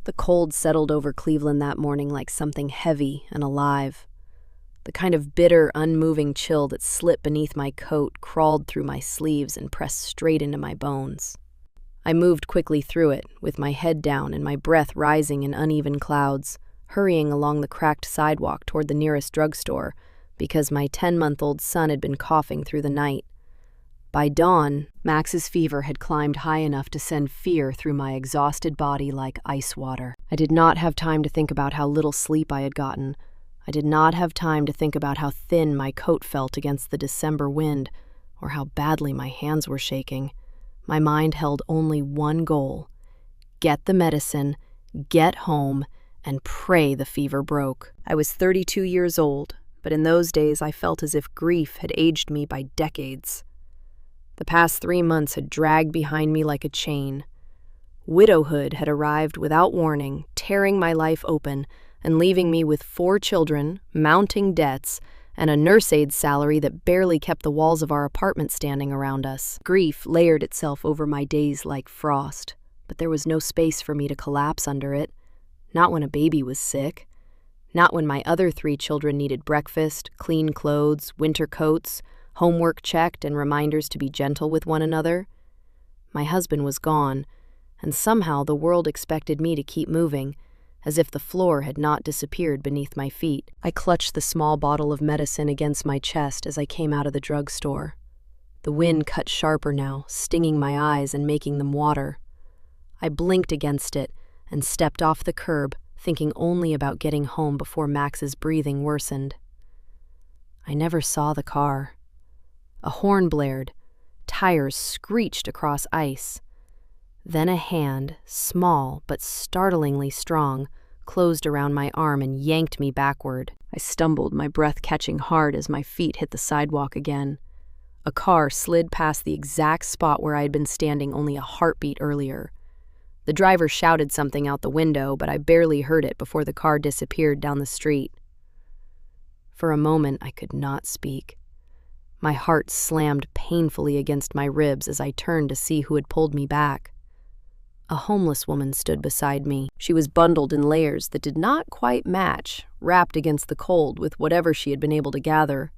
The cold settled over Cleveland that morning like something heavy and alive. The kind of bitter, unmoving chill that slipped beneath my coat crawled through my sleeves and pressed straight into my bones. I moved quickly through it, with my head down and my breath rising in uneven clouds, hurrying along the cracked sidewalk toward the nearest drugstore because my 10-month-old son had been coughing through the night. By dawn, Max's fever had climbed high enough to send fear through my exhausted body like ice water. I did not have time to think about how little sleep I had gotten. I did not have time to think about how thin my coat felt against the December wind, or how badly my hands were shaking. My mind held only one goal: get the medicine, get home, and pray the fever broke. I was 32 years old, but in those days I felt as if grief had aged me by decades. The past 3 months had dragged behind me like a chain. Widowhood had arrived without warning, tearing my life open and leaving me with 4 children, mounting debts, and a nurse aide salary that barely kept the walls of our apartment standing around us. Grief layered itself over my days like frost, but there was no space for me to collapse under it. Not when a baby was sick. Not when my other 3 children needed breakfast, clean clothes, winter coats, homework checked, and reminders to be gentle with one another. My husband was gone, and somehow the world expected me to keep moving, as if the floor had not disappeared beneath my feet. I clutched the small bottle of medicine against my chest as I came out of the drugstore. The wind cut sharper now, stinging my eyes and making them water. I blinked against it and stepped off the curb, thinking only about getting home before Max's breathing worsened. I never saw the car. A horn blared. Tires screeched across ice. Then a hand, small but startlingly strong, closed around my arm and yanked me backward. I stumbled, my breath catching hard as my feet hit the sidewalk again. A car slid past the exact spot where I had been standing only a heartbeat earlier. The driver shouted something out the window, but I barely heard it before the car disappeared down the street. For a moment, I could not speak. My heart slammed painfully against my ribs as I turned to see who had pulled me back. A homeless woman stood beside me. She was bundled in layers that did not quite match, wrapped against the cold with whatever she had been able to gather.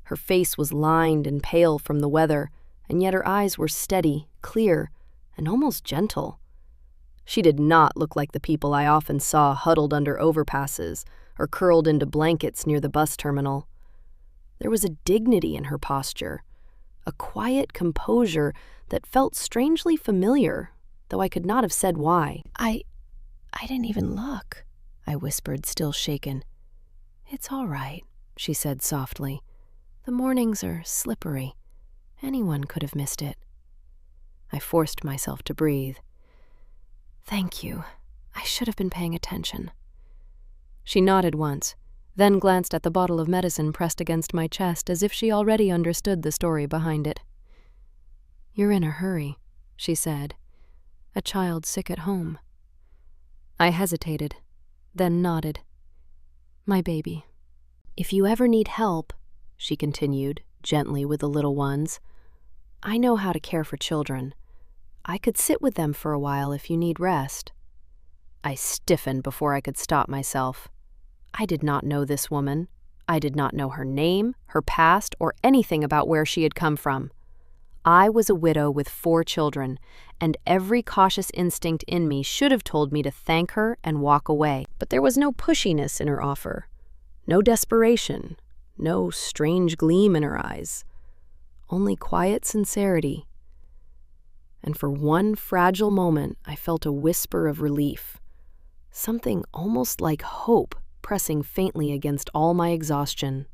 Her face was lined and pale from the weather, and yet her eyes were steady, clear, and almost gentle. She did not look like the people I often saw huddled under overpasses or curled into blankets near the bus terminal. There was a dignity in her posture, a quiet composure that felt strangely familiar, though I could not have said why. I didn't even look, I whispered, still shaken. It's all right, she said softly. The mornings are slippery. Anyone could have missed it. I forced myself to breathe. Thank you. I should have been paying attention. She nodded once, then glanced at the bottle of medicine pressed against my chest as if she already understood the story behind it. You're in a hurry, she said. A child sick at home. I hesitated, then nodded. My baby. If you ever need help, she continued, gently with the little ones, I know how to care for children. I could sit with them for a while if you need rest. I stiffened before I could stop myself. I did not know this woman. I did not know her name, her past, or anything about where she had come from. I was a widow with 4 children, and every cautious instinct in me should have told me to thank her and walk away. But there was no pushiness in her offer, no desperation, no strange gleam in her eyes, only quiet sincerity. And for one fragile moment, I felt a whisper of relief, something almost like hope pressing faintly against all my exhaustion.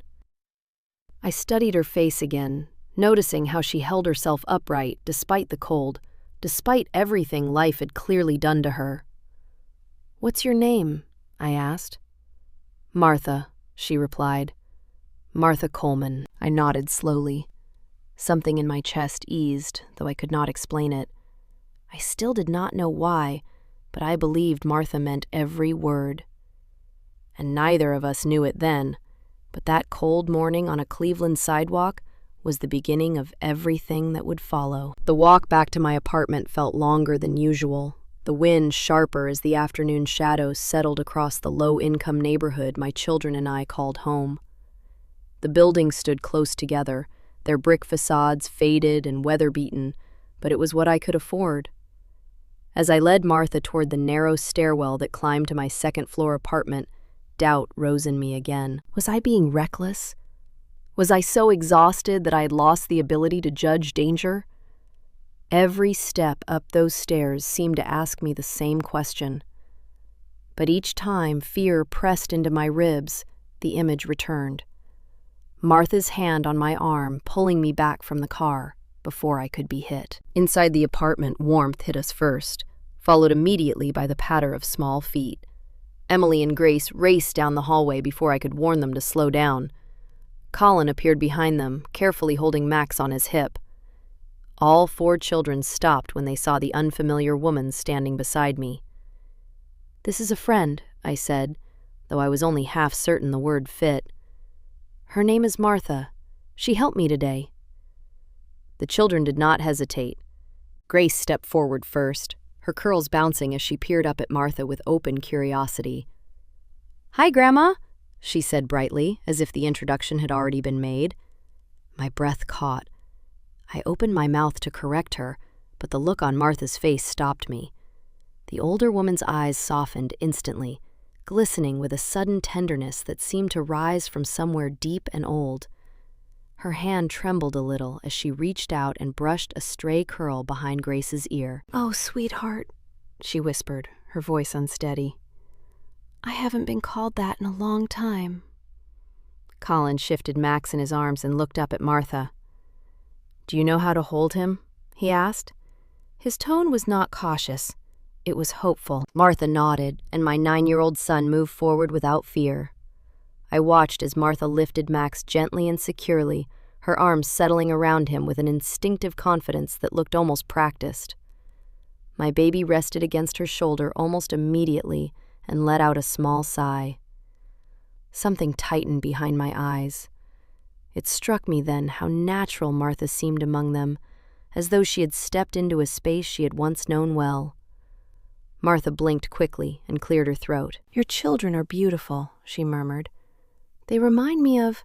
I studied her face again, noticing how she held herself upright despite the cold, despite everything life had clearly done to her. What's your name? I asked. Martha, she replied. Martha Coleman. I nodded slowly. Something in my chest eased, though I could not explain it. I still did not know why, but I believed Martha meant every word. And neither of us knew it then, but that cold morning on a Cleveland sidewalk was the beginning of everything that would follow. The walk back to my apartment felt longer than usual. the wind sharper as the afternoon shadows settled across the low-income neighborhood my children and I called home. The buildings stood close together, their brick facades faded and weather-beaten, but it was what I could afford. As I led Martha toward the narrow stairwell that climbed to my second-floor apartment, doubt rose in me again. Was I being reckless? Was I so exhausted that I had lost the ability to judge danger? Every step up those stairs seemed to ask me the same question. But each time fear pressed into my ribs, the image returned. Martha's hand on my arm pulling me back from the car before I could be hit. Inside the apartment, warmth hit us first, followed immediately by the patter of small feet. Emily and Grace raced down the hallway before I could warn them to slow down. Colin appeared behind them, carefully holding Max on his hip. All 4 children stopped when they saw the unfamiliar woman standing beside me. "This is a friend," I said, though I was only half certain the word fit. "Her name is Martha. She helped me today." The children did not hesitate. Grace stepped forward first, her curls bouncing as she peered up at Martha with open curiosity. "Hi, Grandma," she said brightly, as if the introduction had already been made. My breath caught. I opened my mouth to correct her, but the look on Martha's face stopped me. The older woman's eyes softened instantly, glistening with a sudden tenderness that seemed to rise from somewhere deep and old. Her hand trembled a little as she reached out and brushed a stray curl behind Grace's ear. "Oh, sweetheart," she whispered, her voice unsteady. "I haven't been called that in a long time." Colin shifted Max in his arms and looked up at Martha. "Do you know how to hold him?" he asked. His tone was not cautious. It was hopeful. Martha nodded, and my 9-year-old son moved forward without fear. I watched as Martha lifted Max gently and securely, her arms settling around him with an instinctive confidence that looked almost practiced. My baby rested against her shoulder almost immediately and let out a small sigh. Something tightened behind my eyes. It struck me then how natural Martha seemed among them, as though she had stepped into a space she had once known well. Martha blinked quickly and cleared her throat. "Your children are beautiful," she murmured. "They remind me of—"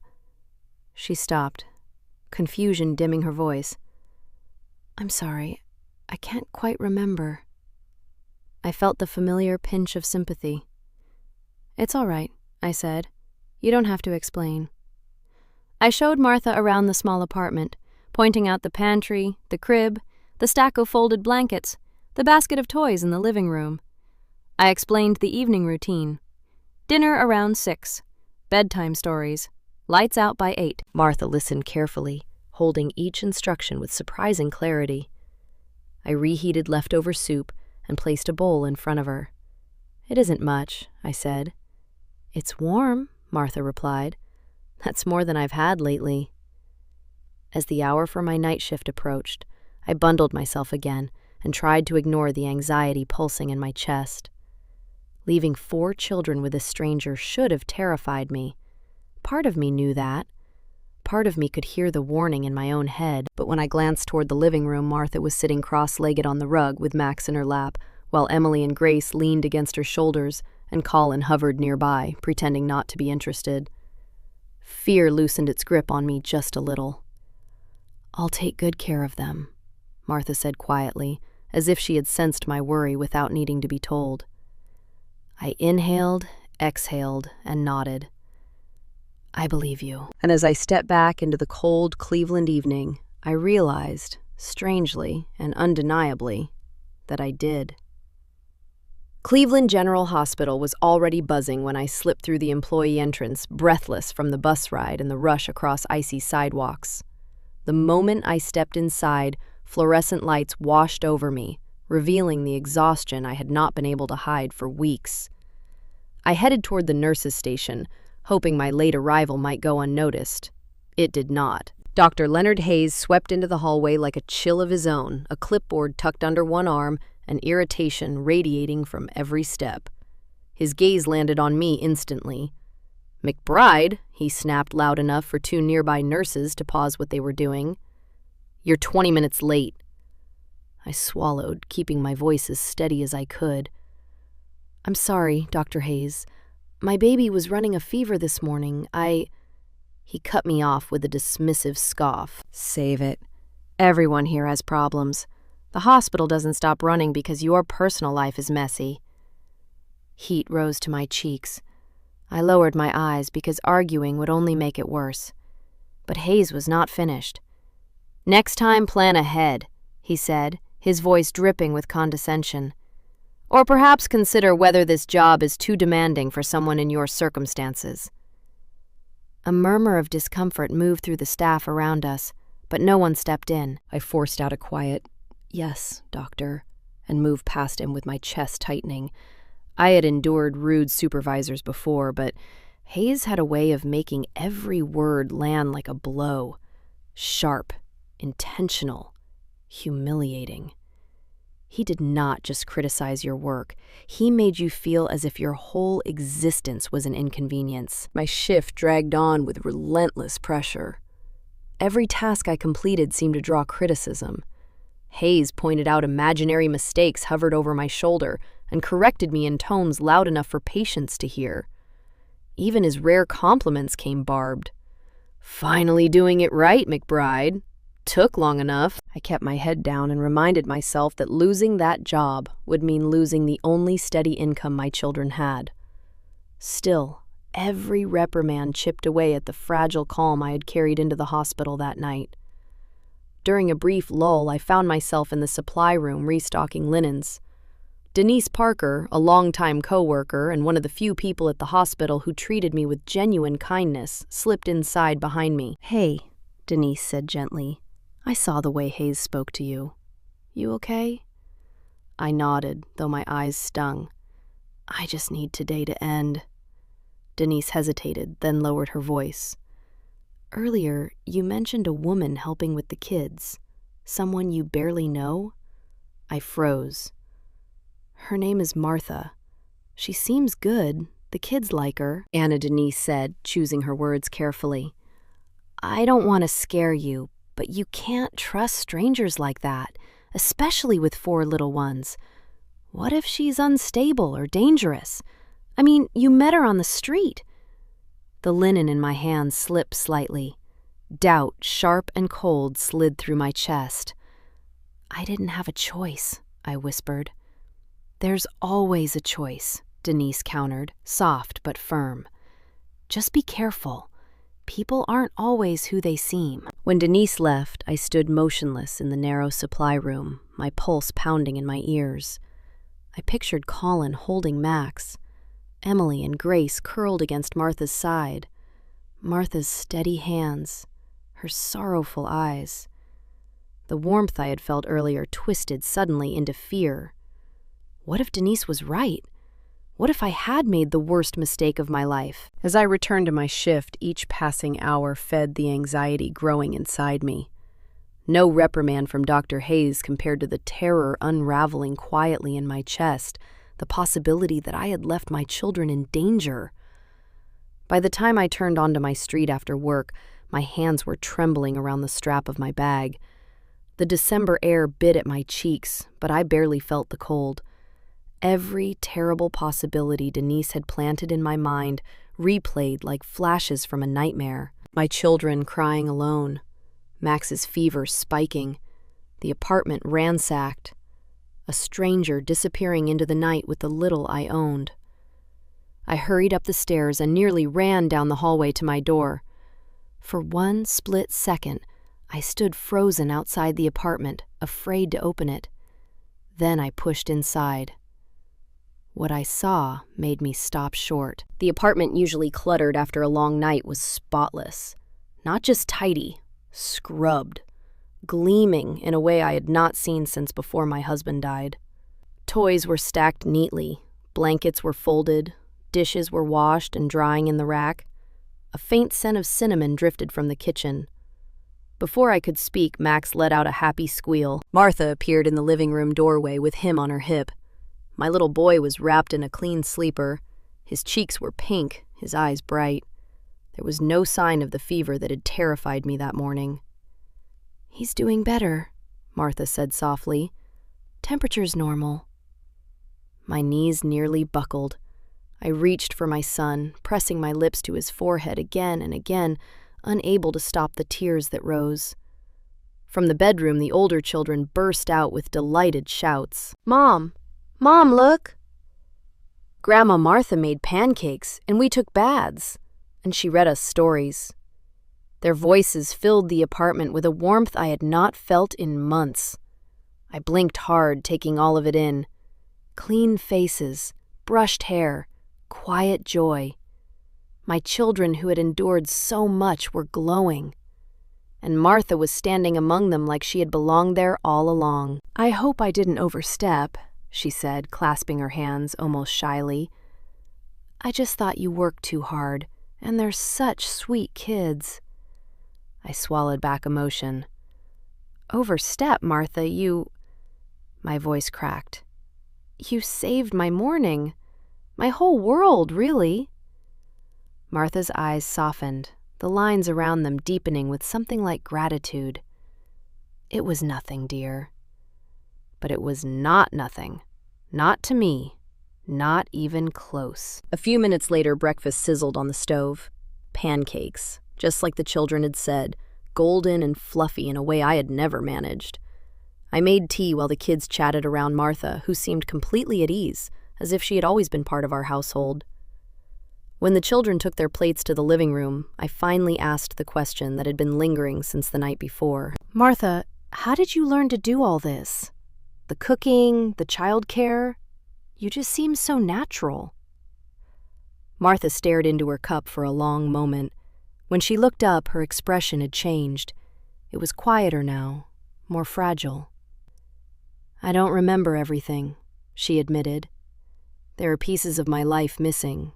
She stopped, confusion dimming her voice. "I'm sorry, I can't quite remember." I felt the familiar pinch of sympathy. "It's all right," I said. "You don't have to explain." I showed Martha around the small apartment, pointing out the pantry, the crib, the stack of folded blankets, the basket of toys in the living room. I explained the evening routine. Dinner around 6, bedtime stories, lights out by 8. Martha listened carefully, holding each instruction with surprising clarity. I reheated leftover soup and placed a bowl in front of her. "It isn't much," I said. "It's warm," Martha replied. "That's more than I've had lately." As the hour for my night shift approached, I bundled myself again and tried to ignore the anxiety pulsing in my chest. Leaving 4 children with a stranger should have terrified me. Part of me knew that. Part of me could hear the warning in my own head, but when I glanced toward the living room, Martha was sitting cross-legged on the rug with Max in her lap, while Emily and Grace leaned against her shoulders, and Colin hovered nearby, pretending not to be interested. Fear loosened its grip on me just a little. "I'll take good care of them," Martha said quietly, as if she had sensed my worry without needing to be told. I inhaled, exhaled, and nodded. "I believe you." And as I stepped back into the cold Cleveland evening, I realized, strangely and undeniably, that I did. Cleveland General Hospital was already buzzing when I slipped through the employee entrance, breathless from the bus ride and the rush across icy sidewalks. The moment I stepped inside, fluorescent lights washed over me, revealing the exhaustion I had not been able to hide for weeks. I headed toward the nurses' station, hoping my late arrival might go unnoticed. It did not. Dr. Leonard Hayes swept into the hallway like a chill of his own, a clipboard tucked under one arm, and irritation radiating from every step. His gaze landed on me instantly. "McBride," he snapped loud enough for 2 nearby nurses to pause what they were doing. "You're 20 minutes late." I swallowed, keeping my voice as steady as I could. "I'm sorry, Dr. Hayes. My baby was running a fever this morning. He cut me off with a dismissive scoff. "Save it. Everyone here has problems. The hospital doesn't stop running because your personal life is messy." Heat rose to my cheeks. I lowered my eyes because arguing would only make it worse. But Hayes was not finished. "Next time, plan ahead," he said, his voice dripping with condescension. "Or perhaps consider whether this job is too demanding for someone in your circumstances." A murmur of discomfort moved through the staff around us, but no one stepped in. I forced out a quiet, "Yes, doctor," and moved past him with my chest tightening. I had endured rude supervisors before, but Hayes had a way of making every word land like a blow. Sharp, intentional, humiliating. He did not just criticize your work. He made you feel as if your whole existence was an inconvenience. My shift dragged on with relentless pressure. Every task I completed seemed to draw criticism. Hayes pointed out imaginary mistakes hovered over my shoulder and corrected me in tones loud enough for patients to hear. Even his rare compliments came barbed. "Finally doing it right, McBride. Took long enough." I kept my head down and reminded myself that losing that job would mean losing the only steady income my children had. Still, every reprimand chipped away at the fragile calm I had carried into the hospital that night. During a brief lull, I found myself in the supply room restocking linens. Denise Parker, a longtime co-worker and one of the few people at the hospital who treated me with genuine kindness, slipped inside behind me. "Hey," Denise said gently. "I saw the way Hayes spoke to you. You okay?" I nodded, though my eyes stung. "I just need today to end." Denise hesitated, then lowered her voice. "Earlier, you mentioned a woman helping with the kids. Someone you barely know?" I froze. "Her name is Martha. She seems good. The kids like her," Anna Denise said, choosing her words carefully. "I don't want to scare you, but you can't trust strangers like that, especially with 4 little ones. What if she's unstable or dangerous? I mean, you met her on the street." The linen in my hand slipped slightly. Doubt, sharp and cold, slid through my chest. "I didn't have a choice," I whispered. "There's always a choice," Denise countered, soft but firm. "Just be careful. People aren't always who they seem." When Denise left, I stood motionless in the narrow supply room, my pulse pounding in my ears. I pictured Colin holding Max, Emily and Grace curled against Martha's side, Martha's steady hands, her sorrowful eyes. The warmth I had felt earlier twisted suddenly into fear. What if Denise was right? What if I had made the worst mistake of my life? As I returned to my shift, each passing hour fed the anxiety growing inside me. No reprimand from Dr. Hayes compared to the terror unraveling quietly in my chest, the possibility that I had left my children in danger. By the time I turned onto my street after work, my hands were trembling around the strap of my bag. The December air bit at my cheeks, but I barely felt the cold. Every terrible possibility Denise had planted in my mind replayed like flashes from a nightmare. My children crying alone, Max's fever spiking, the apartment ransacked, a stranger disappearing into the night with the little I owned. I hurried up the stairs and nearly ran down the hallway to my door. For one split second, I stood frozen outside the apartment, afraid to open it. Then I pushed inside. What I saw made me stop short. The apartment, usually cluttered after a long night, was spotless. Not just tidy, scrubbed, gleaming in a way I had not seen since before my husband died. Toys were stacked neatly, blankets were folded, dishes were washed and drying in the rack. A faint scent of cinnamon drifted from the kitchen. Before I could speak, Max let out a happy squeal. Martha appeared in the living room doorway with him on her hip. My little boy was wrapped in a clean sleeper. His cheeks were pink, his eyes bright. There was no sign of the fever that had terrified me that morning. "He's doing better," Martha said softly. Temperature's normal. My knees nearly buckled. I reached for my son, pressing my lips to his forehead again and again, unable to stop the tears that rose. From the bedroom, the older children burst out with delighted shouts. "Mom! Mom, look!" Grandma Martha made pancakes, and we took baths, and she read us stories. Their voices filled the apartment with a warmth I had not felt in months. I blinked hard, taking all of it in. Clean faces, brushed hair, quiet joy. My children who had endured so much were glowing, and Martha was standing among them like she had belonged there all along. "I hope I didn't overstep," she said, clasping her hands almost shyly. "I just thought you worked too hard, and they're such sweet kids." I swallowed back emotion. "Overstep, Martha, you—" My voice cracked. "You saved my morning. My whole world, really." Martha's eyes softened, the lines around them deepening with something like gratitude. "It was nothing, dear." But it was not nothing. Not to me. Not even close. A few minutes later, breakfast sizzled on the stove. Pancakes, just like the children had said, golden and fluffy in a way I had never managed. I made tea while the kids chatted around Martha, who seemed completely at ease, as if she had always been part of our household. When the children took their plates to the living room, I finally asked the question that had been lingering since the night before. "Martha, how did you learn to do all this? The cooking, the childcare? You just seem so natural." Martha stared into her cup for a long moment. When she looked up, her expression had changed. It was quieter now, more fragile. "I don't remember everything," she admitted. "There are pieces of my life missing.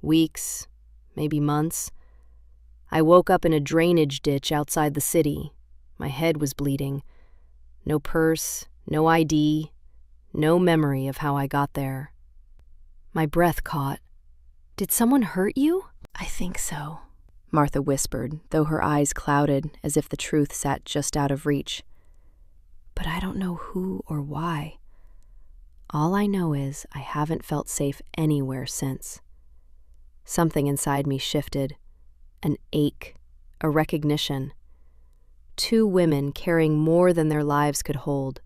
Weeks, maybe months. I woke up in a drainage ditch outside the city. My head was bleeding. No purse, no ID, no memory of how I got there." My breath caught. "Did someone hurt you?" "I think so," Martha whispered, though her eyes clouded as if the truth sat just out of reach. "But I don't know who or why. All I know is I haven't felt safe anywhere since." Something inside me shifted. An ache, a recognition. Two women carrying more than their lives could hold.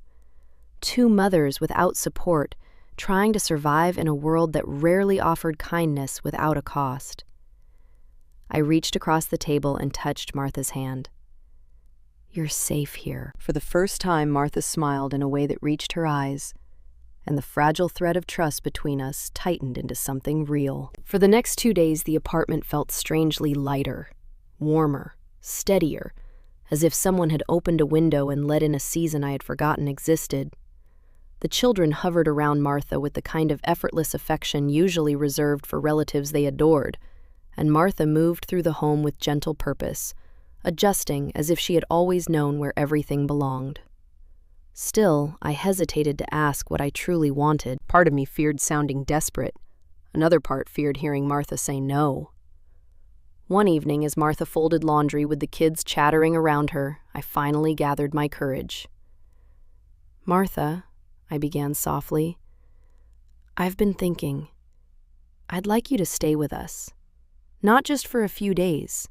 Two mothers without support, trying to survive in a world that rarely offered kindness without a cost. I reached across the table and touched Martha's hand. "You're safe here." For the first time, Martha smiled in a way that reached her eyes, and the fragile thread of trust between us tightened into something real. For the next 2 days, the apartment felt strangely lighter, warmer, steadier, as if someone had opened a window and let in a season I had forgotten existed. The children hovered around Martha with the kind of effortless affection usually reserved for relatives they adored, and Martha moved through the home with gentle purpose, adjusting as if she had always known where everything belonged. Still, I hesitated to ask what I truly wanted. Part of me feared sounding desperate. Another part feared hearing Martha say no. One evening, as Martha folded laundry with the kids chattering around her, I finally gathered my courage. "Martha," I began softly, "I've been thinking. I'd like you to stay with us. Not just for a few days.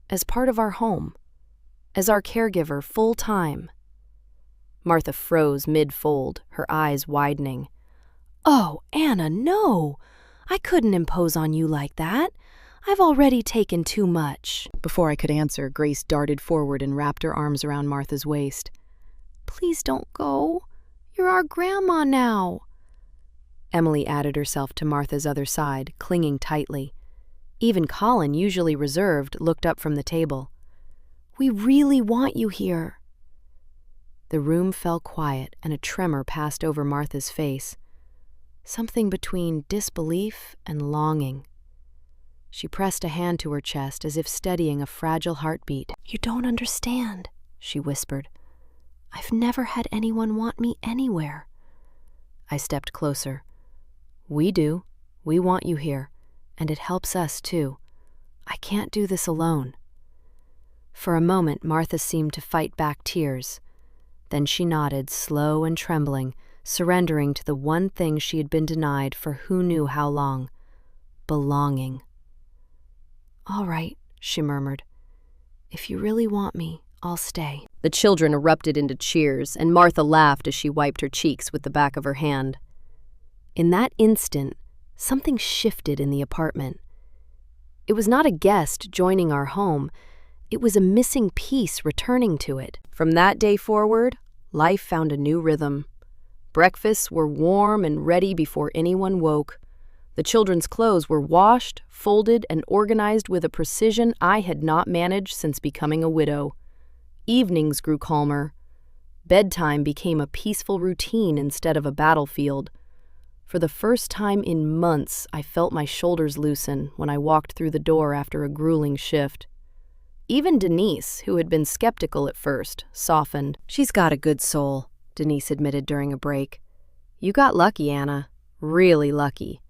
As part of our home. As our caregiver, full-time." Martha froze mid-fold, her eyes widening. "Oh, Anna, no! I couldn't impose on you like that. I've already taken too much." Before I could answer, Grace darted forward and wrapped her arms around Martha's waist. "Please don't go. You're our grandma now." Emily added herself to Martha's other side, clinging tightly. Even Colin, usually reserved, looked up from the table. "We really want you here." The room fell quiet, and a tremor passed over Martha's face. Something between disbelief and longing. She pressed a hand to her chest as if steadying a fragile heartbeat. "You don't understand," she whispered. "I've never had anyone want me anywhere." I stepped closer. "We do. We want you here, and it helps us too. I can't do this alone." For a moment, Martha seemed to fight back tears. Then she nodded, slow and trembling, surrendering to the one thing she had been denied for who knew how long: belonging. "All right," she murmured. "If you really want me, I'll stay." The children erupted into cheers, and Martha laughed as she wiped her cheeks with the back of her hand. In that instant, something shifted in the apartment. It was not a guest joining our home. It was a missing piece returning to it. From that day forward, life found a new rhythm. Breakfasts were warm and ready before anyone woke. The children's clothes were washed, folded, and organized with a precision I had not managed since becoming a widow. Evenings grew calmer. Bedtime became a peaceful routine instead of a battlefield. For the first time in months, I felt my shoulders loosen when I walked through the door after a grueling shift. Even Denise, who had been skeptical at first, softened. "She's got a good soul," Denise admitted during a break. "You got lucky, Anna. Really lucky."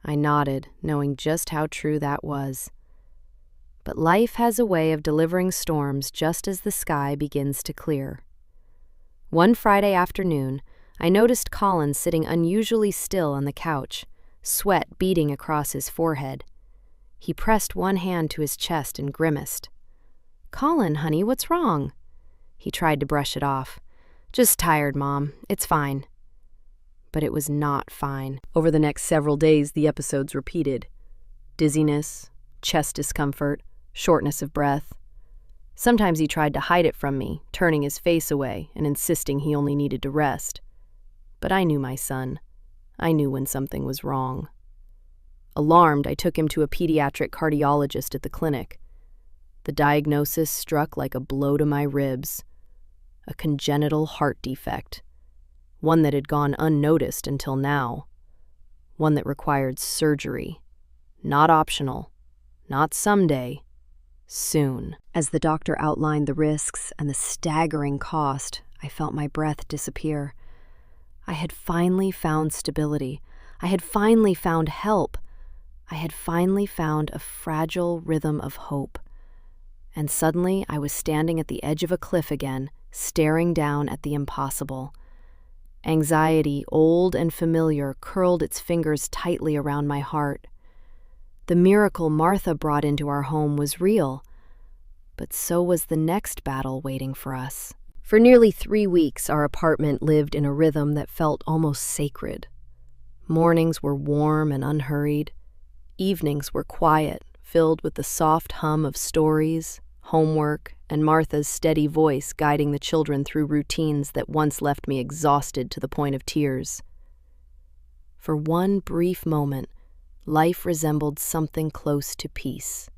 I nodded, knowing just how true that was. But life has a way of delivering storms just as the sky begins to clear. One Friday afternoon, I noticed Colin sitting unusually still on the couch, sweat beading across his forehead. He pressed one hand to his chest and grimaced. "Colin, honey, what's wrong?" He tried to brush it off. "Just tired, Mom. It's fine." But it was not fine. Over the next several days, the episodes repeated. Dizziness, chest discomfort, shortness of breath. Sometimes he tried to hide it from me, turning his face away and insisting he only needed to rest. But I knew my son. I knew when something was wrong. Alarmed, I took him to a pediatric cardiologist at the clinic. The diagnosis struck like a blow to my ribs. A congenital heart defect. One that had gone unnoticed until now. One that required surgery. Not optional. Not someday. Soon. As the doctor outlined the risks and the staggering cost, I felt my breath disappear. I had finally found stability. I had finally found help. I had finally found a fragile rhythm of hope. And suddenly I was standing at the edge of a cliff again, staring down at the impossible. Anxiety, old and familiar, curled its fingers tightly around my heart. The miracle Martha brought into our home was real, but so was the next battle waiting for us. For nearly 3 weeks, our apartment lived in a rhythm that felt almost sacred. Mornings were warm and unhurried. Evenings were quiet, filled with the soft hum of stories, homework, and Martha's steady voice guiding the children through routines that once left me exhausted to the point of tears. For one brief moment, life resembled something close to peace.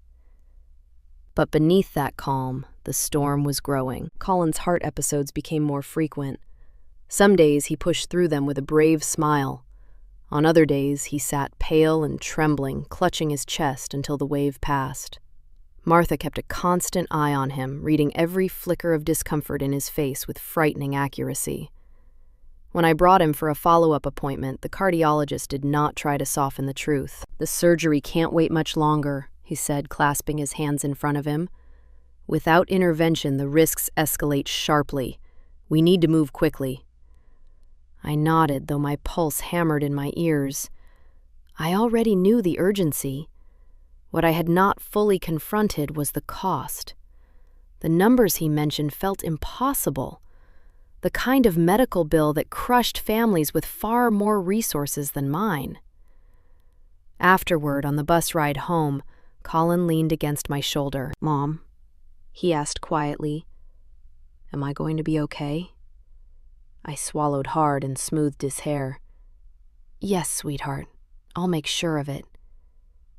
But beneath that calm, the storm was growing. Colin's heart episodes became more frequent. Some days he pushed through them with a brave smile. On other days he sat pale and trembling, clutching his chest until the wave passed. Martha kept a constant eye on him, reading every flicker of discomfort in his face with frightening accuracy. When I brought him for a follow-up appointment, the cardiologist did not try to soften the truth. "The surgery can't wait much longer," he said, clasping his hands in front of him. "Without intervention, the risks escalate sharply. We need to move quickly." I nodded, though my pulse hammered in my ears. I already knew the urgency. What I had not fully confronted was the cost. The numbers he mentioned felt impossible. The kind of medical bill that crushed families with far more resources than mine. Afterward, on the bus ride home, Colin leaned against my shoulder. "Mom," he asked quietly, "am I going to be okay?" I swallowed hard and smoothed his hair. "Yes, sweetheart. I'll make sure of it."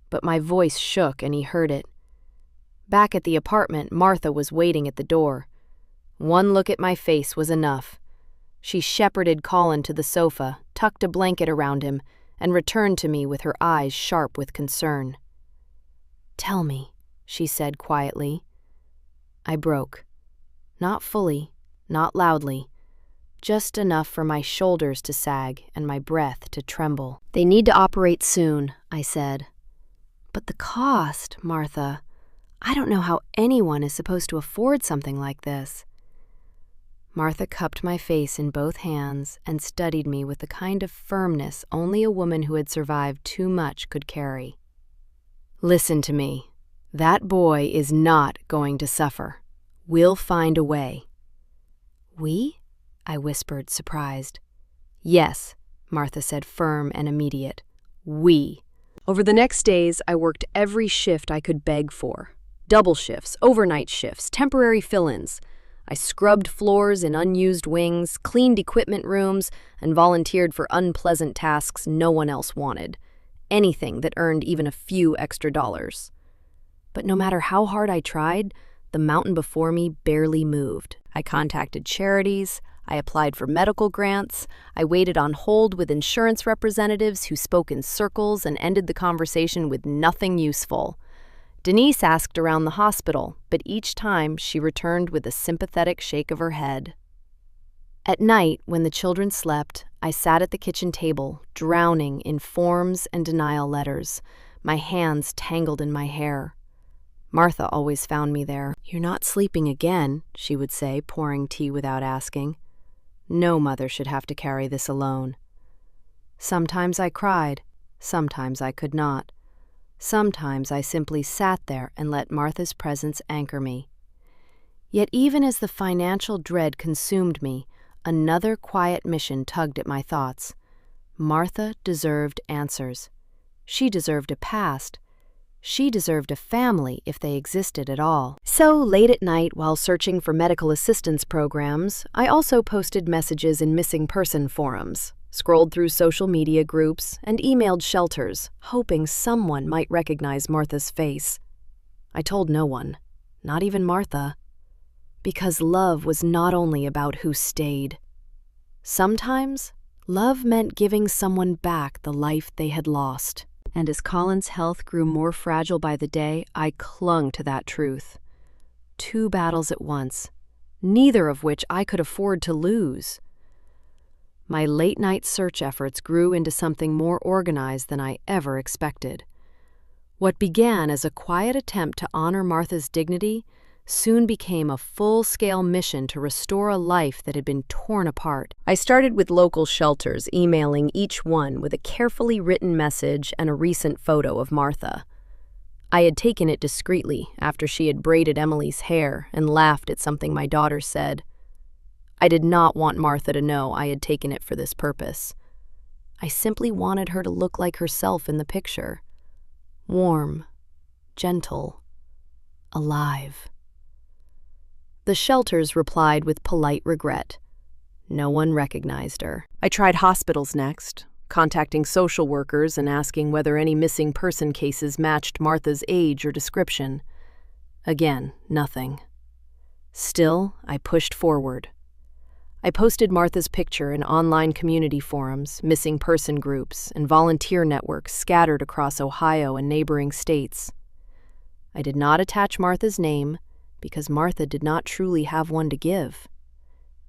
But my voice shook and he heard it. Back at the apartment, Martha was waiting at the door. One look at my face was enough. She shepherded Colin to the sofa, tucked a blanket around him, and returned to me with her eyes sharp with concern. "Tell me," she said quietly. I broke. Not fully, not loudly, just enough for my shoulders to sag and my breath to tremble. "They need to operate soon," I said. "But the cost, Martha. I don't know how anyone is supposed to afford something like this." Martha cupped my face in both hands and studied me with the kind of firmness only a woman who had survived too much could carry. "Listen to me. That boy is not going to suffer. We'll find a way." "We?" I whispered, surprised. "Yes," Martha said, firm and immediate. "We." Over the next days, I worked every shift I could beg for. Double shifts, overnight shifts, temporary fill-ins. I scrubbed floors in unused wings, cleaned equipment rooms, and volunteered for unpleasant tasks no one else wanted. Anything that earned even a few extra dollars. But no matter how hard I tried, the mountain before me barely moved. I contacted charities, I applied for medical grants, I waited on hold with insurance representatives who spoke in circles and ended the conversation with nothing useful. Denise asked around the hospital, but each time she returned with a sympathetic shake of her head. At night, when the children slept, I sat at the kitchen table, drowning in forms and denial letters, my hands tangled in my hair. Martha always found me there. "You're not sleeping again," she would say, pouring tea without asking. No mother should have to carry this alone. Sometimes I cried, sometimes I could not. Sometimes I simply sat there and let Martha's presence anchor me. Yet even as the financial dread consumed me, another quiet mission tugged at my thoughts. Martha deserved answers. She deserved a past. She deserved a family if they existed at all. So, late at night, while searching for medical assistance programs, I also posted messages in missing person forums, scrolled through social media groups, and emailed shelters, hoping someone might recognize Martha's face. I told no one, not even Martha, because love was not only about who stayed. Sometimes, love meant giving someone back the life they had lost. And as Colin's health grew more fragile by the day, I clung to that truth. 2 battles at once, neither of which I could afford to lose. My late-night search efforts grew into something more organized than I ever expected. What began as a quiet attempt to honor Martha's dignity soon became a full-scale mission to restore a life that had been torn apart. I started with local shelters, emailing each one with a carefully written message and a recent photo of Martha. I had taken it discreetly after she had braided Emily's hair and laughed at something my daughter said. I did not want Martha to know I had taken it for this purpose. I simply wanted her to look like herself in the picture. Warm, gentle, alive. The shelters replied with polite regret. No one recognized her. I tried hospitals next, contacting social workers and asking whether any missing person cases matched Martha's age or description. Again, nothing. Still, I pushed forward. I posted Martha's picture in online community forums, missing person groups, and volunteer networks scattered across Ohio and neighboring states. I did not attach Martha's name because Martha did not truly have one to give.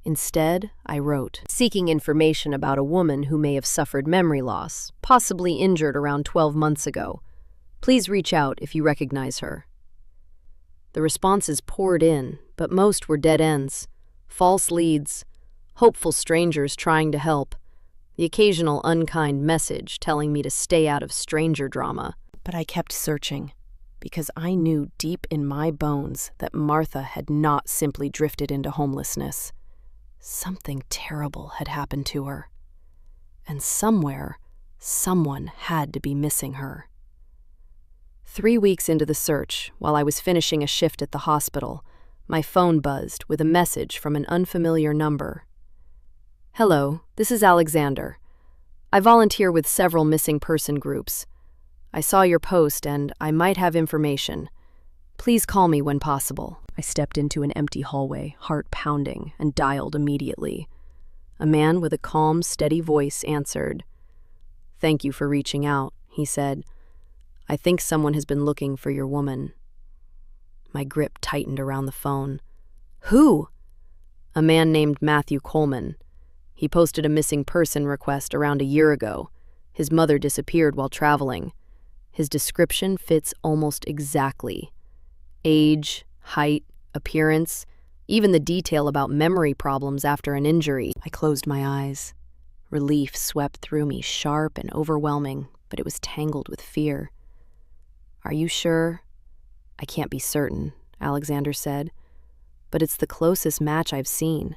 Instead, I wrote, seeking information about a woman who may have suffered memory loss, possibly injured around 12 months ago. Please reach out if you recognize her. The responses poured in, but most were dead ends, false leads, hopeful strangers trying to help, the occasional unkind message telling me to stay out of stranger drama. But I kept searching, because I knew deep in my bones that Martha had not simply drifted into homelessness. Something terrible had happened to her. And somewhere, someone had to be missing her. 3 weeks into the search, while I was finishing a shift at the hospital, my phone buzzed with a message from an unfamiliar number. "Hello, this is Alexander. I volunteer with several missing person groups. I saw your post and I might have information. Please call me when possible." I stepped into an empty hallway, heart pounding, and dialed immediately. A man with a calm, steady voice answered. "Thank you for reaching out," he said. "I think someone has been looking for your woman." My grip tightened around the phone. "Who?" "A man named Matthew Coleman. He posted a missing person request around a year ago. His mother disappeared while traveling. His description fits almost exactly. Age, height, appearance, Even the detail about memory problems after an injury. I closed my eyes. Relief swept through me, sharp and overwhelming, but it was tangled with fear. "Are you sure?" "I can't be certain," Alexander said, "but it's the closest match I've seen.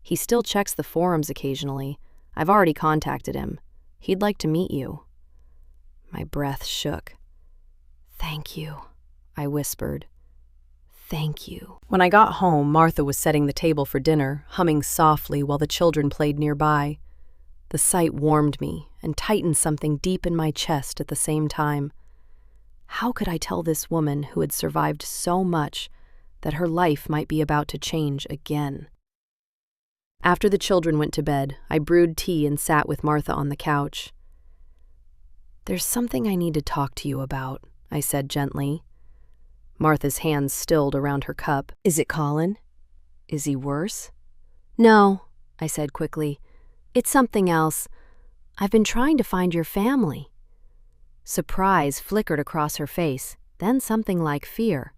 He still checks the forums occasionally. I've already contacted him. He'd like to meet you." My breath shook. "Thank you," I whispered. "Thank you." When I got home, Martha was setting the table for dinner, humming softly while the children played nearby. The sight warmed me and tightened something deep in my chest at the same time. How could I tell this woman who had survived so much that her life might be about to change again? After the children went to bed, I brewed tea and sat with Martha on the couch. "There's something I need to talk to you about," I said gently. Martha's hands stilled around her cup. "Is it Colin? Is he worse?" "No," I said quickly. "It's something else. I've been trying to find your family." Surprise flickered across her face, then something like fear.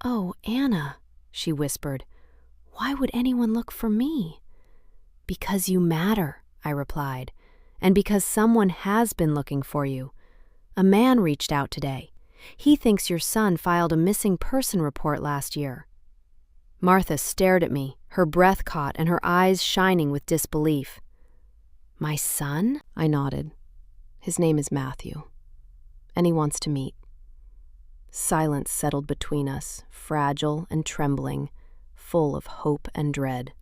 "Oh, Anna," she whispered. "Why would anyone look for me?" "Because you matter," I replied, "and because someone has been looking for you. A man reached out today. He thinks your son filed a missing person report last year." Martha stared at me, her breath caught and her eyes shining with disbelief. "My son?" I nodded. "His name is Matthew, and he wants to meet." Silence settled between us, fragile and trembling, full of hope and dread.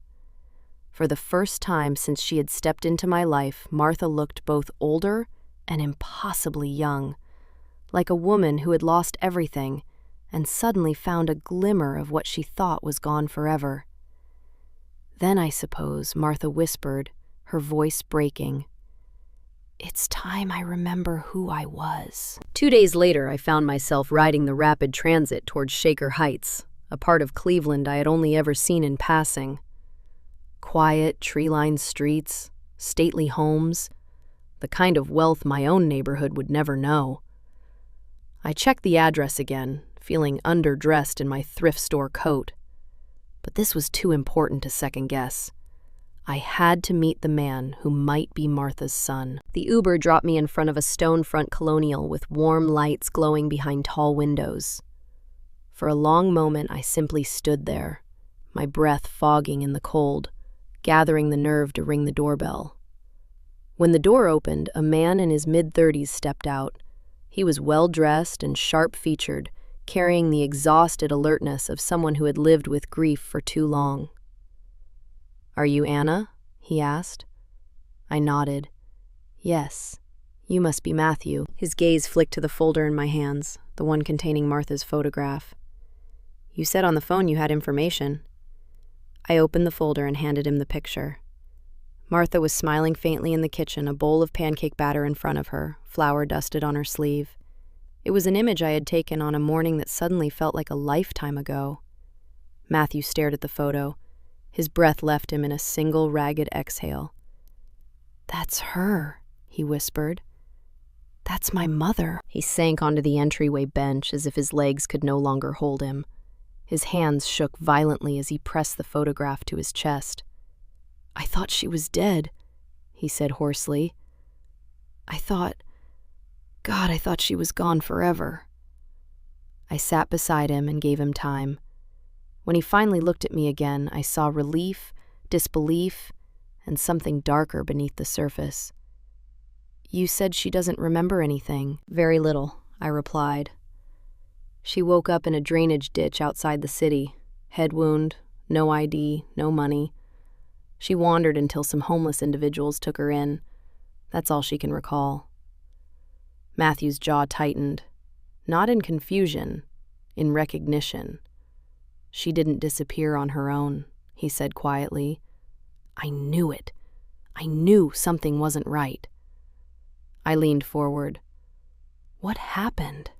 For the first time since she had stepped into my life, Martha looked both older and impossibly young, like a woman who had lost everything and suddenly found a glimmer of what she thought was gone forever. Then, I suppose, Martha whispered, her voice breaking, "It's time I remember who I was." 2 days later, I found myself riding the rapid transit towards Shaker Heights, a part of Cleveland I had only ever seen in passing. Quiet, tree-lined streets, stately homes, the kind of wealth my own neighborhood would never know. I checked the address again, feeling underdressed in my thrift store coat. But this was too important to second-guess. I had to meet the man who might be Martha's son. The Uber dropped me in front of a stone-front colonial with warm lights glowing behind tall windows. For a long moment, I simply stood there, my breath fogging in the cold, gathering the nerve to ring the doorbell. When the door opened, a man in his mid-30s stepped out. He was well-dressed and sharp-featured, carrying the exhausted alertness of someone who had lived with grief for too long. "Are you Anna?" he asked. I nodded. "Yes, you must be Matthew." His gaze flicked to the folder in my hands, the one containing Martha's photograph. "You said on the phone you had information." I opened the folder and handed him the picture. Martha was smiling faintly in the kitchen, a bowl of pancake batter in front of her, flour dusted on her sleeve. It was an image I had taken on a morning that suddenly felt like a lifetime ago. Matthew stared at the photo. His breath left him in a single ragged exhale. "That's her," he whispered. "That's my mother." He sank onto the entryway bench as if his legs could no longer hold him. His hands shook violently as he pressed the photograph to his chest. "I thought she was dead," he said hoarsely. I thought she was gone forever." I sat beside him and gave him time. When he finally looked at me again, I saw relief, disbelief, and something darker beneath the surface. "You said she doesn't remember anything." "Very little," I replied. "She woke up in a drainage ditch outside the city. Head wound, no ID, no money. She wandered until some homeless individuals took her in. That's all she can recall." Matthew's jaw tightened. Not in confusion, in recognition. "She didn't disappear on her own," he said quietly. I knew it. I knew something wasn't right. I leaned forward. "What happened?"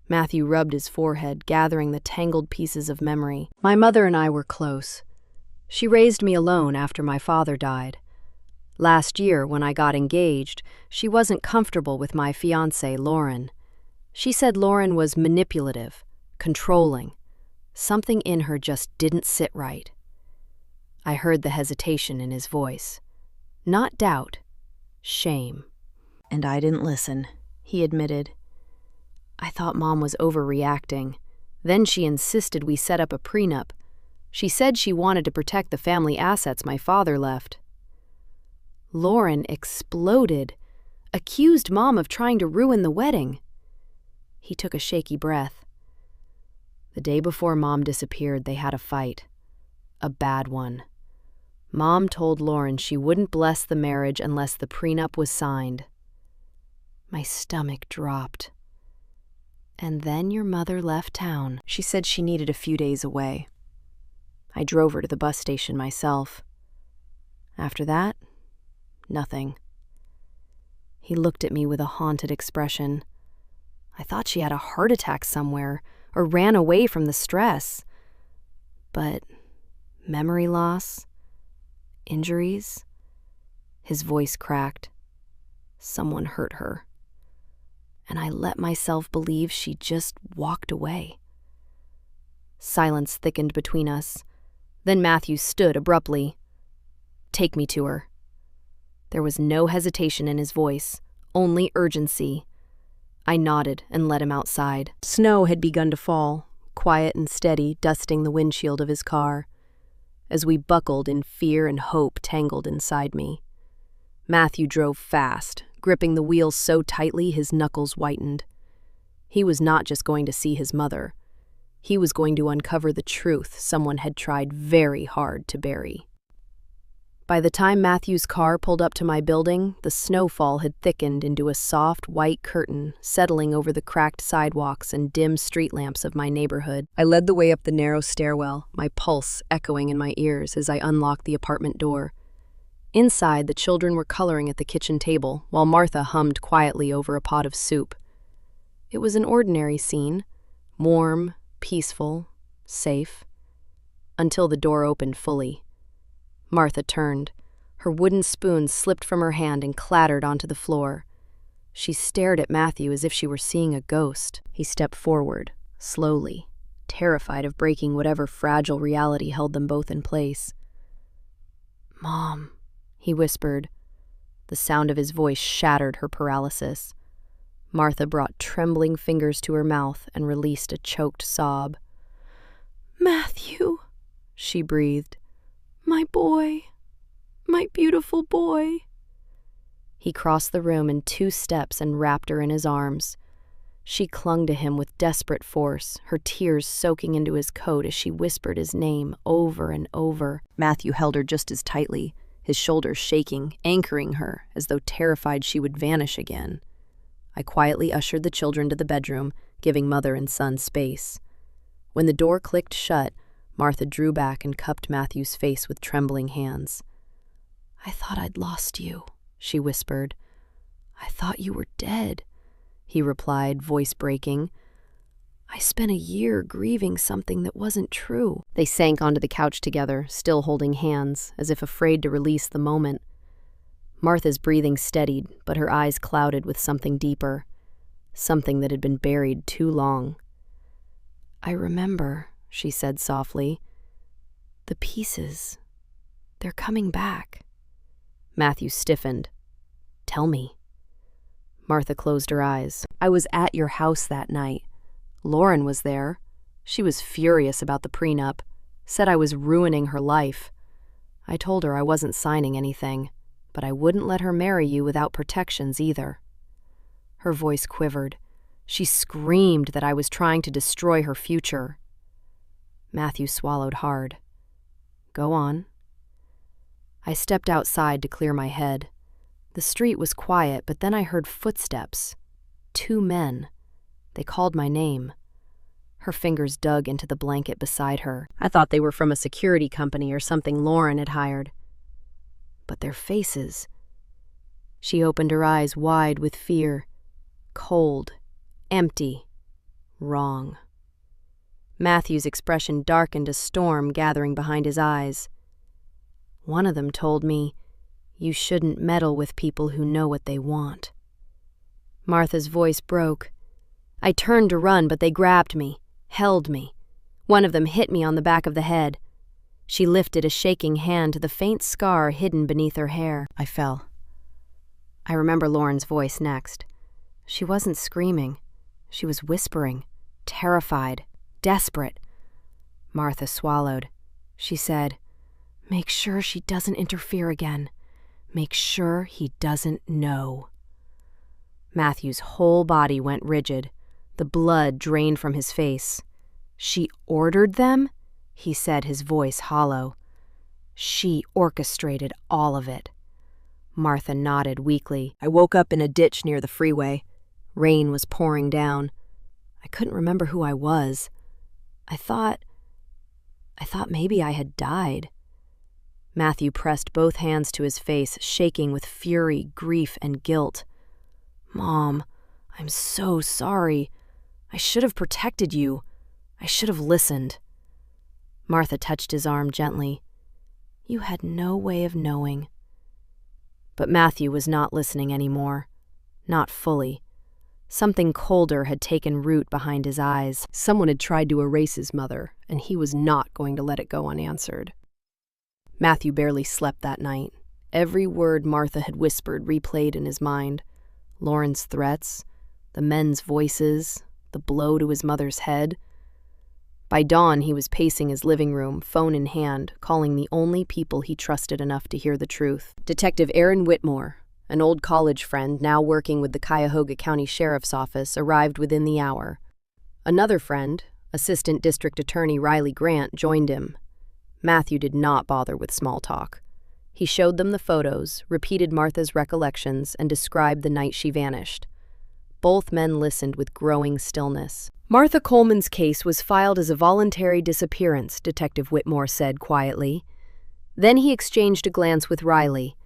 Matthew rubbed his forehead, gathering the tangled pieces of memory. "My mother and I were close. She raised me alone after my father died. Last year, when I got engaged, she wasn't comfortable with my fiancé, Lauren. She said Lauren was manipulative, controlling. Something in her just didn't sit right. I heard the hesitation in his voice. Not doubt, shame. "And I didn't listen," he admitted. I thought Mom was overreacting. Then she insisted we set up a prenup. She said she wanted to protect the family assets my father left. Lauren exploded, accused Mom of trying to ruin the wedding. He took a shaky breath. The day before Mom disappeared, they had a fight. A bad one. Mom told Lauren she wouldn't bless the marriage unless the prenup was signed. My stomach dropped. "And then your mother left town. She said she needed a few days away. I drove her to the bus station myself. After that, nothing." He looked at me with a haunted expression. I thought she had a heart attack somewhere or ran away from the stress. But memory loss, injuries. His voice cracked. Someone hurt her. And I let myself believe she just walked away. Silence thickened between us. Then Matthew stood abruptly. "Take me to her." There was no hesitation in his voice, only urgency. I nodded and led him outside. Snow had begun to fall, quiet and steady, dusting the windshield of his car. As we buckled in fear and hope tangled inside me. Matthew drove fast, gripping the wheels so tightly his knuckles whitened. He was not just going to see his mother. He was going to uncover the truth someone had tried very hard to bury. By the time Matthew's car pulled up to my building, the snowfall had thickened into a soft white curtain, settling over the cracked sidewalks and dim street lamps of my neighborhood. I led the way up the narrow stairwell, my pulse echoing in my ears as I unlocked the apartment door. Inside, the children were coloring at the kitchen table, while Martha hummed quietly over a pot of soup. It was an ordinary scene, warm, peaceful, safe, until the door opened fully. Martha turned. Her wooden spoon slipped from her hand and clattered onto the floor. She stared at Matthew as if she were seeing a ghost. He stepped forward, slowly, terrified of breaking whatever fragile reality held them both in place. "Mom," he whispered. The sound of his voice shattered her paralysis. Martha brought trembling fingers to her mouth and released a choked sob. "Matthew," she breathed. "My boy. My beautiful boy." He crossed the room in 2 steps and wrapped her in his arms. She clung to him with desperate force, her tears soaking into his coat as she whispered his name over and over. Matthew held her just as tightly, his shoulders shaking, anchoring her as though terrified she would vanish again. I quietly ushered the children to the bedroom, giving mother and son space. When the door clicked shut, Martha drew back and cupped Matthew's face with trembling hands. "I thought I'd lost you," she whispered. "I thought you were dead," he replied, voice breaking. "I spent a year grieving something that wasn't true." They sank onto the couch together, still holding hands, as if afraid to release the moment. Martha's breathing steadied, but her eyes clouded with something deeper, something that had been buried too long. "I remember," she said softly. "The pieces. They're coming back." Matthew stiffened. "Tell me." Martha closed her eyes. "I was at your house that night. Lauren was there. She was furious about the prenup, said I was ruining her life. I told her I wasn't signing anything, but I wouldn't let her marry you without protections either." Her voice quivered. She screamed that I was trying to destroy her future. Matthew swallowed hard. "Go on." I stepped outside to clear my head. The street was quiet, but then I heard footsteps. 2 men. They called my name. Her fingers dug into the blanket beside her. I thought they were from a security company or something Lauren had hired. But their faces... She opened her eyes wide with fear. Cold. Empty. Wrong. Matthew's expression darkened, a storm gathering behind his eyes. One of them told me, "You shouldn't meddle with people who know what they want." Martha's voice broke. I turned to run, but they grabbed me, held me. One of them hit me on the back of the head. She lifted a shaking hand to the faint scar hidden beneath her hair. I fell. I remember Lauren's voice next. She wasn't screaming. She was whispering, terrified, desperate. Martha swallowed. She said, "Make sure she doesn't interfere again. Make sure he doesn't know." Matthew's whole body went rigid. The blood drained from his face. "She ordered them?" he said, his voice hollow. "She orchestrated all of it." Martha nodded weakly. I woke up in a ditch near the freeway. Rain was pouring down. I couldn't remember who I was. I thought maybe I had died. Matthew pressed both hands to his face, shaking with fury, grief, and guilt. "Mom, I'm so sorry. I should have protected you. I should have listened." Martha touched his arm gently. "You had no way of knowing." But Matthew was not listening anymore. Not fully. Something colder had taken root behind his eyes. Someone had tried to erase his mother, and he was not going to let it go unanswered. Matthew barely slept that night. Every word Martha had whispered replayed in his mind. Lauren's threats, the men's voices, the blow to his mother's head. By dawn, he was pacing his living room, phone in hand, calling the only people he trusted enough to hear the truth. Detective Aaron Whitmore, an old college friend now working with the Cuyahoga County Sheriff's Office, arrived within the hour. Another friend, Assistant District Attorney Riley Grant, joined him. Matthew did not bother with small talk. He showed them the photos, repeated Martha's recollections, and described the night she vanished. Both men listened with growing stillness. "Martha Coleman's case was filed as a voluntary disappearance," Detective Whitmore said quietly. Then he exchanged a glance with Riley.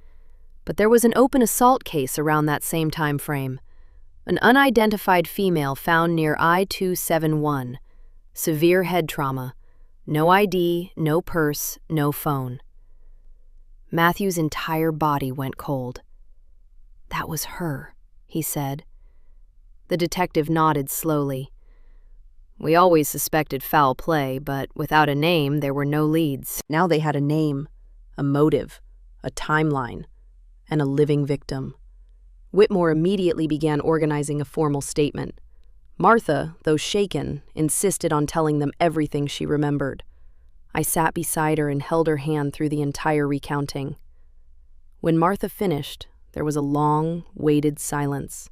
But there was an open assault case around that same time frame. An unidentified female found near I-271. Severe head trauma. No ID, no purse, no phone. Matthew's entire body went cold. "That was her," he said. The detective nodded slowly. "We always suspected foul play, but without a name, there were no leads. Now they had a name, a motive, a timeline, and a living victim." Whitmore immediately began organizing a formal statement. Martha, though shaken, insisted on telling them everything she remembered. I sat beside her and held her hand through the entire recounting. When Martha finished, there was a long, weighted silence.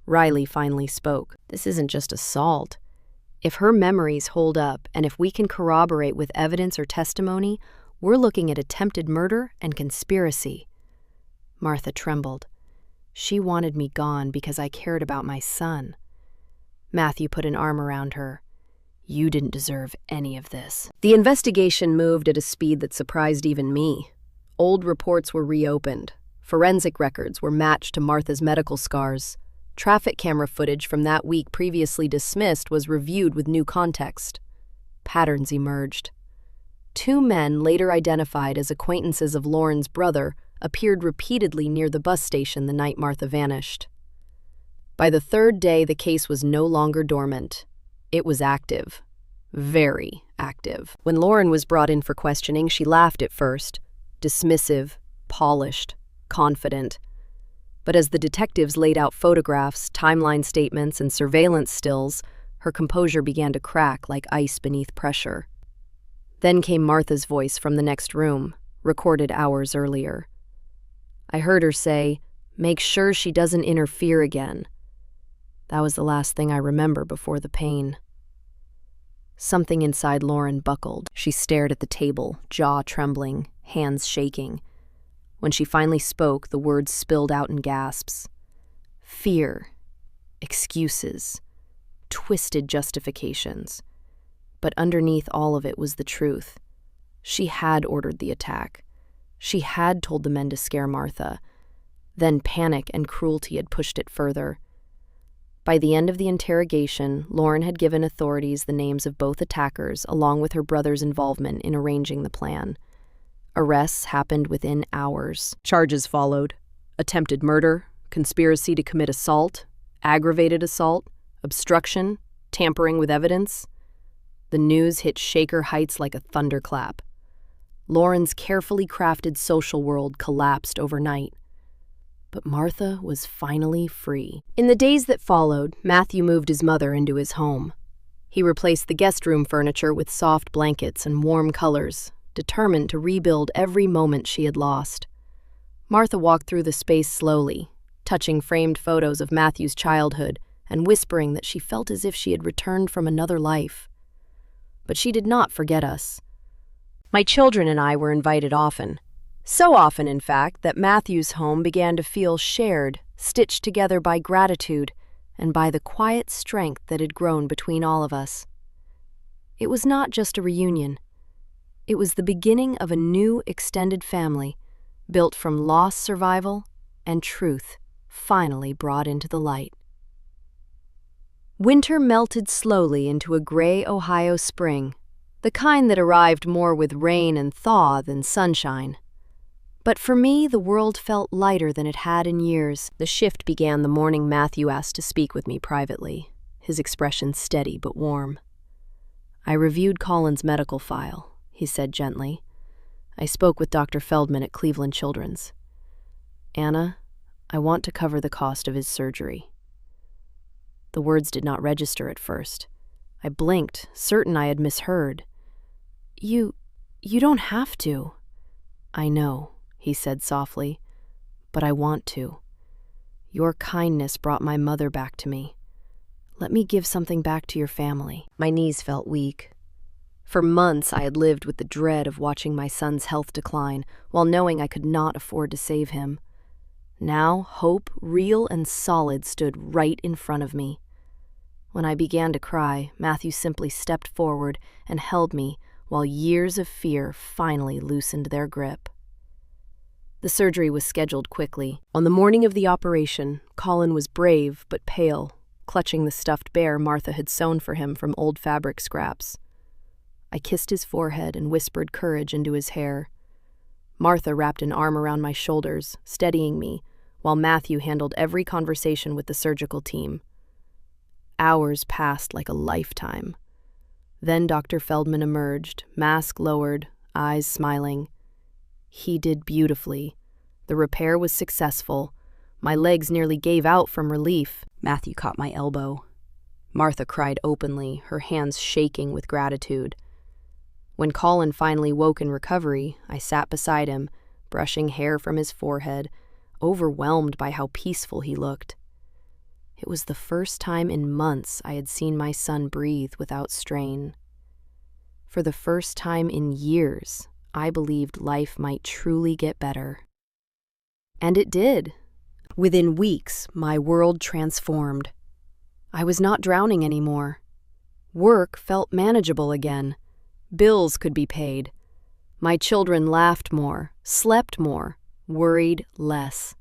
Riley finally spoke. "This isn't just assault. If her memories hold up, and if we can corroborate with evidence or testimony, we're looking at attempted murder and conspiracy." Martha trembled. "She wanted me gone because I cared about my son." Matthew put an arm around her. "You didn't deserve any of this." The investigation moved at a speed that surprised even me. Old reports were reopened. Forensic records were matched to Martha's medical scars. Traffic camera footage from that week previously dismissed was reviewed with new context. Patterns emerged. 2 men, later identified as acquaintances of Lauren's brother, appeared repeatedly near the bus station the night Martha vanished. By the 3rd day, the case was no longer dormant. It was active. Very active. When Lauren was brought in for questioning, she laughed at first, dismissive, polished, confident. But as the detectives laid out photographs, timeline statements, and surveillance stills, her composure began to crack like ice beneath pressure. Then came Martha's voice from the next room, recorded hours earlier. I heard her say, "Make sure she doesn't interfere again." That was the last thing I remember before the pain. Something inside Lauren buckled. She stared at the table, jaw trembling, hands shaking. When she finally spoke, the words spilled out in gasps. Fear, excuses, twisted justifications. But underneath all of it was the truth. She had ordered the attack. She had told the men to scare Martha. Then panic and cruelty had pushed it further. By the end of the interrogation, Lauren had given authorities the names of both attackers, along with her brother's involvement in arranging the plan. Arrests happened within hours. Charges followed: attempted murder, conspiracy to commit assault, aggravated assault, obstruction, tampering with evidence. The news hit shaker heights like a thunderclap. Lauren's carefully crafted social world collapsed overnight. But Martha was finally free. In the days that followed, Matthew moved his mother into his home. He replaced the guest room furniture with soft blankets and warm colors, determined to rebuild every moment she had lost. Martha walked through the space slowly, touching framed photos of Matthew's childhood and whispering that she felt as if she had returned from another life. But she did not forget us. My children and I were invited often. So often, in fact, that Matthew's home began to feel shared, stitched together by gratitude and by the quiet strength that had grown between all of us. It was not just a reunion. It was the beginning of a new extended family, built from loss survival and truth finally brought into the light. Winter melted slowly into a gray Ohio spring, the kind that arrived more with rain and thaw than sunshine. But for me, the world felt lighter than it had in years. The shift began the morning Matthew asked to speak with me privately, his expression steady but warm. "I reviewed Colin's medical file," he said gently. "I spoke with Dr. Feldman at Cleveland Children's. Anna, I want to cover the cost of his surgery." The words did not register at first. I blinked, certain I had misheard. You don't have to." "I know," he said softly, "but I want to. Your kindness brought my mother back to me. Let me give something back to your family." My knees felt weak. For months I had lived with the dread of watching my son's health decline, while knowing I could not afford to save him. Now hope, real and solid, stood right in front of me. When I began to cry, Matthew simply stepped forward and held me while years of fear finally loosened their grip. The surgery was scheduled quickly. On the morning of the operation, Colin was brave but pale, clutching the stuffed bear Martha had sewn for him from old fabric scraps. I kissed his forehead and whispered courage into his hair. Martha wrapped an arm around my shoulders, steadying me, while Matthew handled every conversation with the surgical team. Hours passed like a lifetime. Then Dr. Feldman emerged, mask lowered, eyes smiling. He did beautifully. The repair was successful. My legs nearly gave out from relief. Matthew caught my elbow. Martha cried openly, her hands shaking with gratitude. When Colin finally woke in recovery, I sat beside him, brushing hair from his forehead, overwhelmed by how peaceful he looked. It was the first time in months I had seen my son breathe without strain. For the first time in years, I believed life might truly get better. And it did. Within weeks, my world transformed. I was not drowning anymore. Work felt manageable again. Bills could be paid. My children laughed more, slept more, worried less.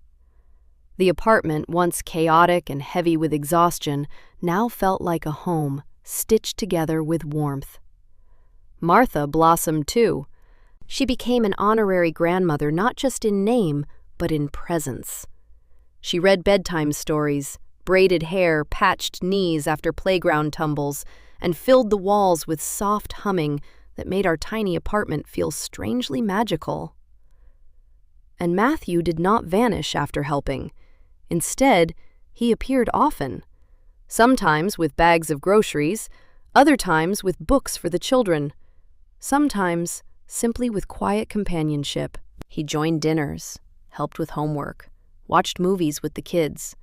The apartment, once chaotic and heavy with exhaustion, now felt like a home, stitched together with warmth. Martha blossomed too. She became an honorary grandmother not just in name, but in presence. She read bedtime stories, braided hair, patched knees after playground tumbles, and filled the walls with soft humming that made our tiny apartment feel strangely magical. And Matthew did not vanish after helping. Instead, he appeared often, sometimes with bags of groceries, other times with books for the children, sometimes simply with quiet companionship. He joined dinners, helped with homework, watched movies with the kids,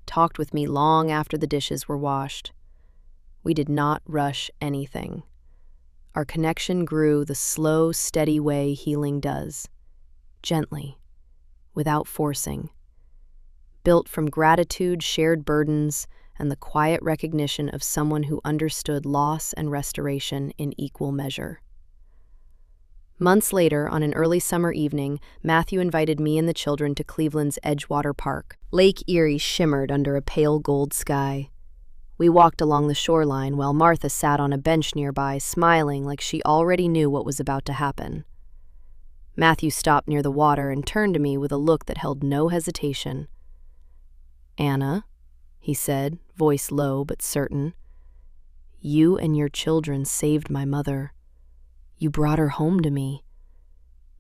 talked with me long after the dishes were washed. We did not rush anything. Our connection grew the slow, steady way healing does, gently, without forcing, built from gratitude, shared burdens, and the quiet recognition of someone who understood loss and restoration in equal measure. Months later, on an early summer evening, Matthew invited me and the children to Cleveland's Edgewater Park. Lake Erie shimmered under a pale gold sky. We walked along the shoreline while Martha sat on a bench nearby, smiling like she already knew what was about to happen. Matthew stopped near the water and turned to me with a look that held no hesitation. "Anna," he said, voice low but certain, You and your children saved my mother. You brought her home to me.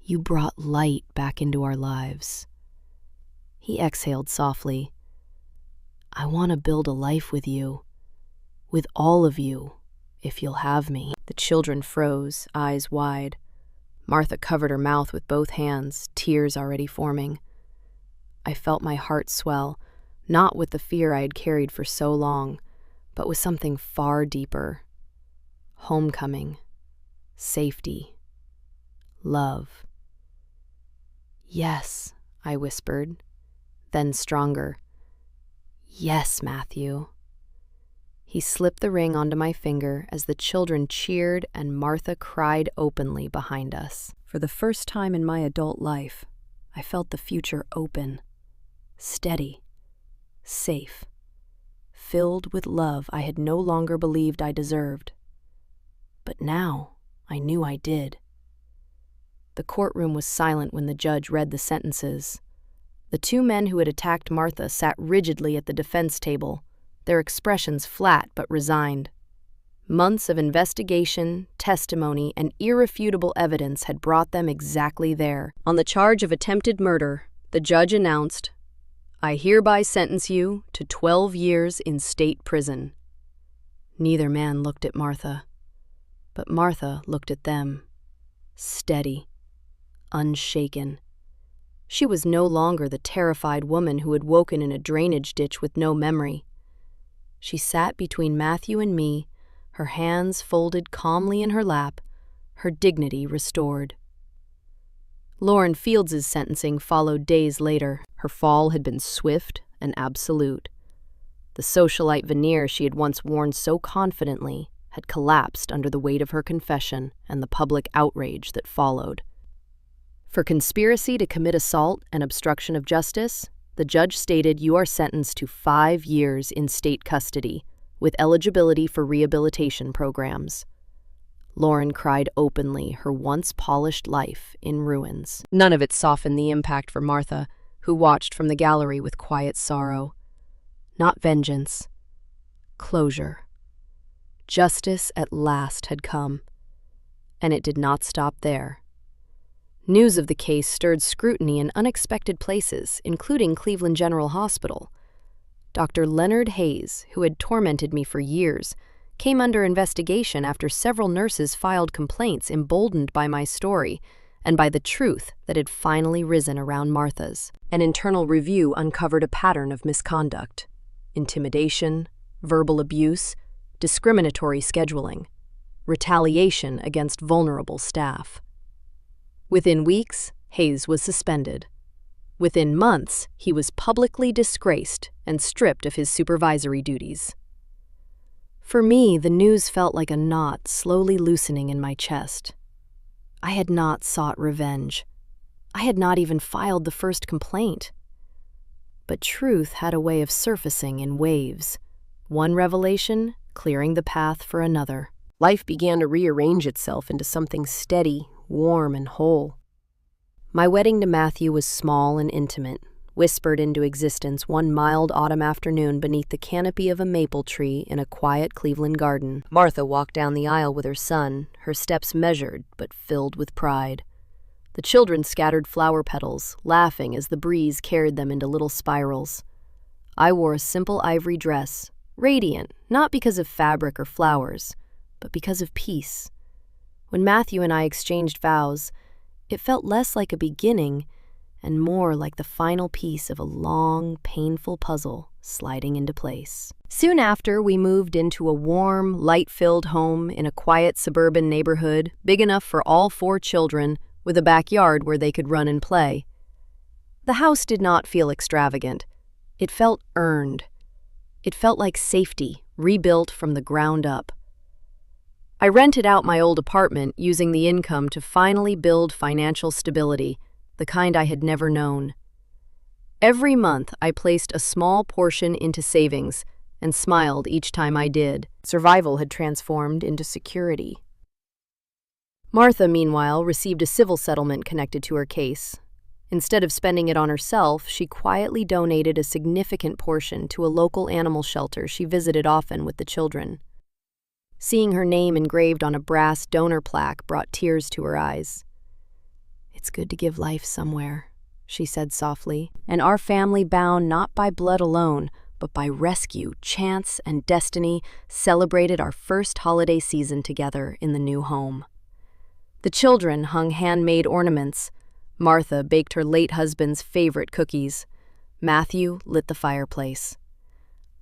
You brought light back into our lives." He exhaled softly. "I want to build a life with you, with all of you, if you'll have me." The children froze, eyes wide. Martha covered her mouth with both hands, tears already forming. I felt my heart swell, not with the fear I had carried for so long, but with something far deeper. Homecoming, safety, love. "Yes," I whispered, then stronger. "Yes, Matthew." He slipped the ring onto my finger as the children cheered and Martha cried openly behind us. For the first time in my adult life, I felt the future open, steady, safe, filled with love I had no longer believed I deserved. But now I knew I did. The courtroom was silent when the judge read the sentences. The two men who had attacked Martha sat rigidly at the defense table, their expressions flat but resigned. Months of investigation, testimony, and irrefutable evidence had brought them exactly there. On the charge of attempted murder, the judge announced, "I hereby sentence you to 12 years in state prison." Neither man looked at Martha, but Martha looked at them, steady, unshaken. She was no longer the terrified woman who had woken in a drainage ditch with no memory. She sat between Matthew and me, her hands folded calmly in her lap, her dignity restored. Lauren Fields' sentencing followed days later. Her fall had been swift and absolute. The socialite veneer she had once worn so confidently had collapsed under the weight of her confession and the public outrage that followed. For conspiracy to commit assault and obstruction of justice, the judge stated you are sentenced to 5 years in state custody, with eligibility for rehabilitation programs. Lauren cried openly, her once polished life in ruins. None of it softened the impact for Martha, who watched from the gallery with quiet sorrow. Not vengeance. Closure. Justice at last had come. And it did not stop there. News of the case stirred scrutiny in unexpected places, including Cleveland General Hospital. Dr. Leonard Hayes, who had tormented me for years, came under investigation after several nurses filed complaints emboldened by my story and by the truth that had finally risen around Martha's. An internal review uncovered a pattern of misconduct: intimidation, verbal abuse, discriminatory scheduling, retaliation against vulnerable staff. Within weeks, Hayes was suspended. Within months, he was publicly disgraced and stripped of his supervisory duties. For me, the news felt like a knot slowly loosening in my chest. I had not sought revenge. I had not even filed the first complaint. But truth had a way of surfacing in waves, one revelation clearing the path for another. Life began to rearrange itself into something steady, warm, and whole. My wedding to Matthew was small and intimate, whispered into existence one mild autumn afternoon beneath the canopy of a maple tree in a quiet Cleveland garden. Martha walked down the aisle with her son, her steps measured but filled with pride. The children scattered flower petals, laughing as the breeze carried them into little spirals. I wore a simple ivory dress, radiant, not because of fabric or flowers, but because of peace. When Matthew and I exchanged vows, it felt less like a beginning and more like the final piece of a long, painful puzzle sliding into place. Soon after, we moved into a warm, light-filled home in a quiet suburban neighborhood, big enough for all 4 children, with a backyard where they could run and play. The house did not feel extravagant. It felt earned. It felt like safety, rebuilt from the ground up. I rented out my old apartment, using the income to finally build financial stability, the kind I had never known. Every month, I placed a small portion into savings and smiled each time I did. Survival had transformed into security. Martha, meanwhile, received a civil settlement connected to her case. Instead of spending it on herself, she quietly donated a significant portion to a local animal shelter she visited often with the children. Seeing her name engraved on a brass donor plaque brought tears to her eyes. "It's good to give life somewhere," she said softly, "and our family, bound not by blood alone, but by rescue, chance, and destiny, celebrated our first holiday season together in the new home." The children hung handmade ornaments. Martha baked her late husband's favorite cookies. Matthew lit the fireplace.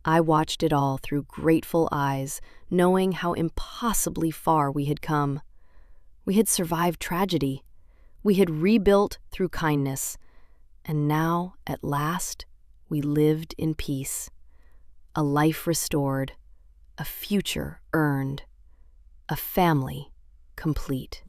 I watched it all through grateful eyes, knowing how impossibly far we had come. We had survived tragedy. We had rebuilt through kindness. And now, at last, we lived in peace. A life restored, a future earned, a family complete.